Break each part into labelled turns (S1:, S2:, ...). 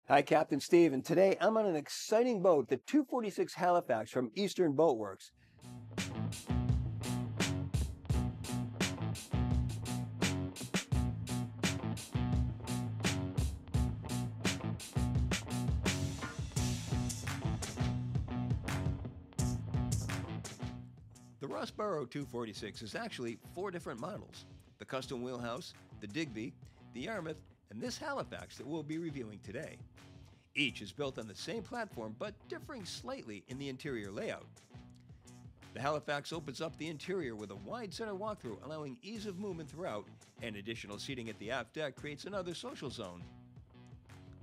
S1: Hi, Captain Steve, and today I'm on an exciting boat, the 246 Halifax from Eastern Boatworks. The Rosborough 246 is actually 4 different models: the custom wheelhouse, the Digby, the Yarmouth, and this Halifax that we'll be reviewing today. Each is built on the same platform but differing slightly in the interior layout. The Halifax opens up the interior with a wide center walkthrough, allowing ease of movement throughout, and additional seating at the aft deck creates another social zone.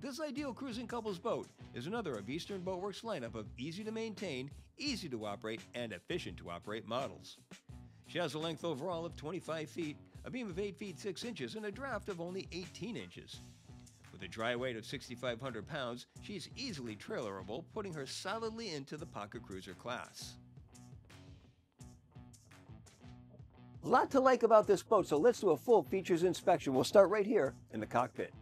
S1: This ideal cruising couple's boat is another of Eastern Boatworks' lineup of easy to maintain, easy to operate, and efficient to operate models. She has a length overall of 25 feet, a beam of 8 feet 6 inches, and a draft of only 18 inches. With a dry weight of 6,500 pounds, she's easily trailerable, putting her solidly into the pocket cruiser class. A lot to like about this boat, so let's do a full features inspection. We'll start right here in the cockpit.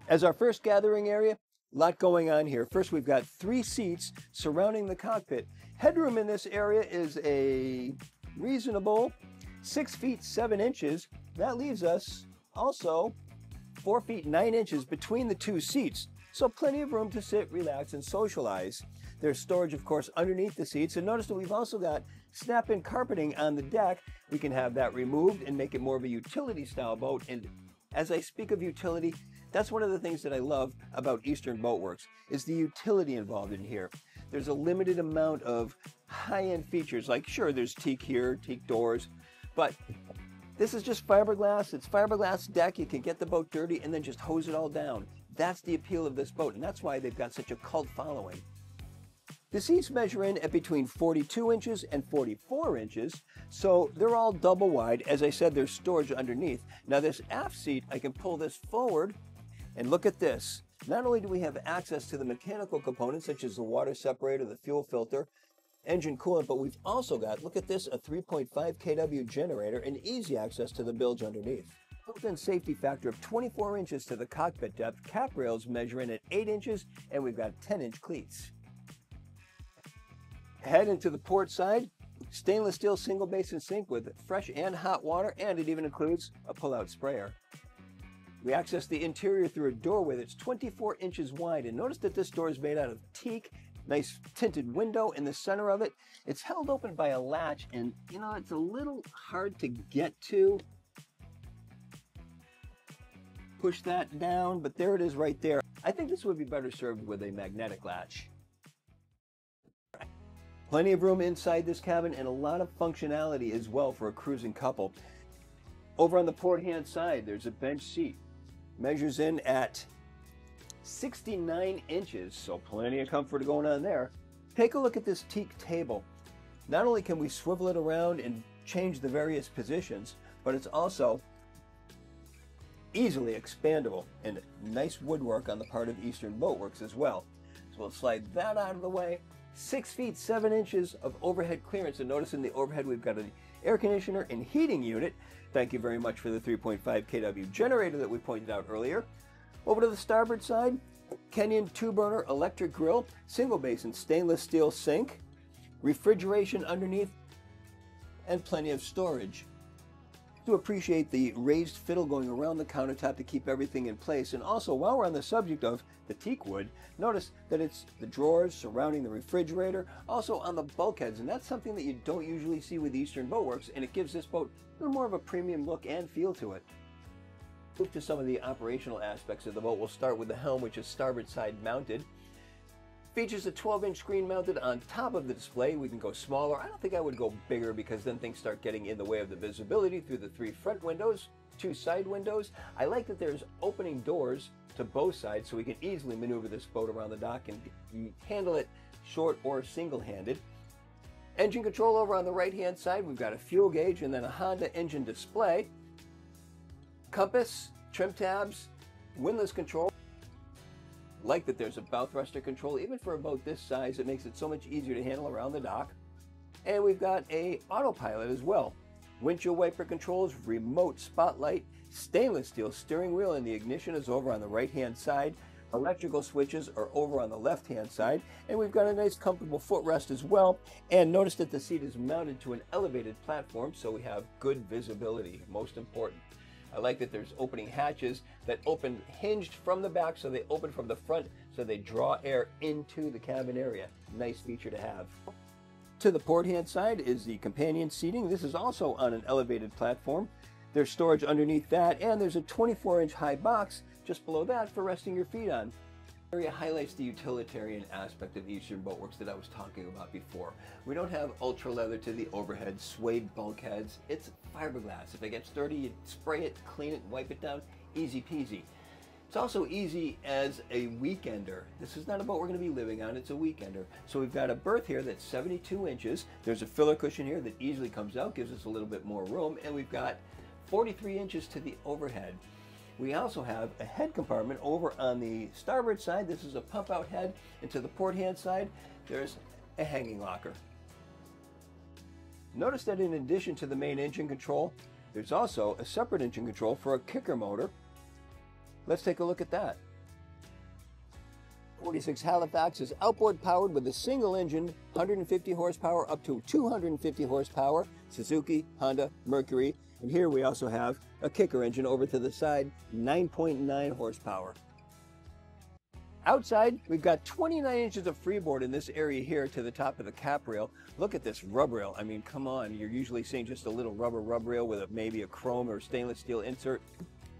S1: As our first gathering area, a lot going on here. First, we've got 3 seats surrounding the cockpit. Headroom in this area is a reasonable 6 feet 7 inches. That leaves us also 4 feet 9 inches between the 2 seats. So plenty of room to sit, relax, and socialize. There's storage, of course, underneath the seats. And notice that we've also got snap-in carpeting on the deck. We can have that removed and make it more of a utility style boat. And as I speak of utility, that's one of the things that I love about Eastern Boatworks, is the utility involved in here. There's a limited amount of high-end features, like sure, there's teak here, teak doors, but this is just fiberglass. It's fiberglass deck. You can get the boat dirty and then just hose it all down. That's the appeal of this boat, and that's why they've got such a cult following. The seats measure in at between 42 inches and 44 inches, so they're all double wide. As I said, there's storage underneath. Now this aft seat, I can pull this forward, and look at this. Not only do we have access to the mechanical components, such as the water separator, the fuel filter, engine coolant, but we've also got, look at this, a 3.5 kW generator and easy access to the bilge underneath. Built-in safety factor of 24 inches to the cockpit depth, cap rails measure in at 8 inches, and we've got 10-inch cleats. Head into the port side, stainless steel single basin sink with fresh and hot water, and it even includes a pull-out sprayer. We access the interior through a doorway that's 24 inches wide, and notice that this door is made out of teak. Nice tinted window in the center of it. It's held open by a latch, and you know, it's a little hard to get to. Push that down, but there it is right there. I think this would be better served with a magnetic latch. Plenty of room inside this cabin and a lot of functionality as well for a cruising couple. Over on the port hand side, there's a bench seat. Measures in at 69 inches, so plenty of comfort going on there. Take a look at this teak table. Not only can we swivel it around and change the various positions, but it's also easily expandable, and nice woodwork on the part of Eastern Boatworks as well. So we'll slide that out of the way. 6 feet 7 inches of overhead clearance, and notice in the overhead we've got an air conditioner and heating unit. Thank you very much for the 3.5 kW generator that we pointed out earlier. Over to the starboard side, Kenyon 2-burner electric grill, single basin stainless steel sink, refrigeration underneath, and plenty of storage. I do appreciate the raised fiddle going around the countertop to keep everything in place. And also, while we're on the subject of the teak wood, notice that it's the drawers surrounding the refrigerator, also on the bulkheads, and that's something that you don't usually see with Eastern Boatworks, and it gives this boat a little more of a premium look and feel to it. Move to some of the operational aspects of the boat. We'll start with the helm, which is starboard side mounted. Features a 12-inch screen mounted on top of the display. We can go smaller. I don't think I would go bigger, because then things start getting in the way of the visibility through the 3 front windows, 2 side windows. I like that there's opening doors to both sides, so we can easily maneuver this boat around the dock and handle it short or single-handed. Engine control over on the right-hand side. We've got a fuel gauge and then a Honda engine display. Compass, trim tabs, windlass control. Like that there's a bow thruster control. Even for a boat this size, it makes it so much easier to handle around the dock. And we've got a autopilot as well. Windshield wiper controls, remote spotlight, stainless steel steering wheel, and the ignition is over on the right hand side. Electrical switches are over on the left-hand side, and we've got a nice comfortable footrest as well. And notice that the seat is mounted to an elevated platform, so we have good visibility, most important. I like that there's opening hatches that open hinged from the back, so they open from the front, so they draw air into the cabin area. Nice feature to have. To the port-hand side is the companion seating. This is also on an elevated platform. There's storage underneath that, and there's a 24-inch high box just below that for resting your feet on. This area highlights the utilitarian aspect of Eastern Boatworks that I was talking about before. We don't have ultra leather to the overhead, suede bulkheads. It's fiberglass. If it gets dirty, you spray it, clean it, and wipe it down. Easy peasy. It's also easy as a weekender. This is not a boat we're going to be living on, it's a weekender. So we've got a berth here that's 72 inches. There's a filler cushion here that easily comes out, gives us a little bit more room, and we've got 43 inches to the overhead. We also have a head compartment over on the starboard side. This is a pump out head, and to the port hand side, there's a hanging locker. Notice that in addition to the main engine control, there's also a separate engine control for a kicker motor. Let's take a look at that. 46 Halifax is outboard powered with a single engine, 150 horsepower up to 250 horsepower, Suzuki, Honda, Mercury. And here we also have a kicker engine over to the side, 9.9 horsepower. Outside, we've got 29 inches of freeboard in this area here to the top of the cap rail. Look at this rub rail. I mean, come on, you're usually seeing just a little rubber rub rail with maybe a chrome or stainless steel insert.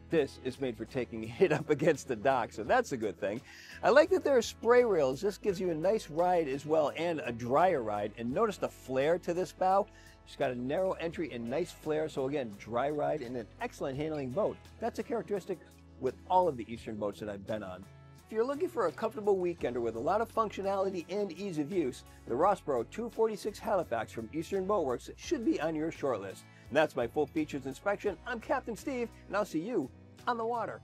S1: This is made for taking it up against the dock, so that's a good thing. I like that there are spray rails. This gives you a nice ride as well, and a drier ride. And notice the flare to this bow. It's got a narrow entry and nice flare, so again, dry ride and an excellent handling boat. That's a characteristic with all of the Eastern boats that I've been on. If you're looking for a comfortable weekender with a lot of functionality and ease of use, the Rosborough 246 Halifax from Eastern Boatworks should be on your short list. And that's my full features inspection. I'm Captain Steve, and I'll see you on the water.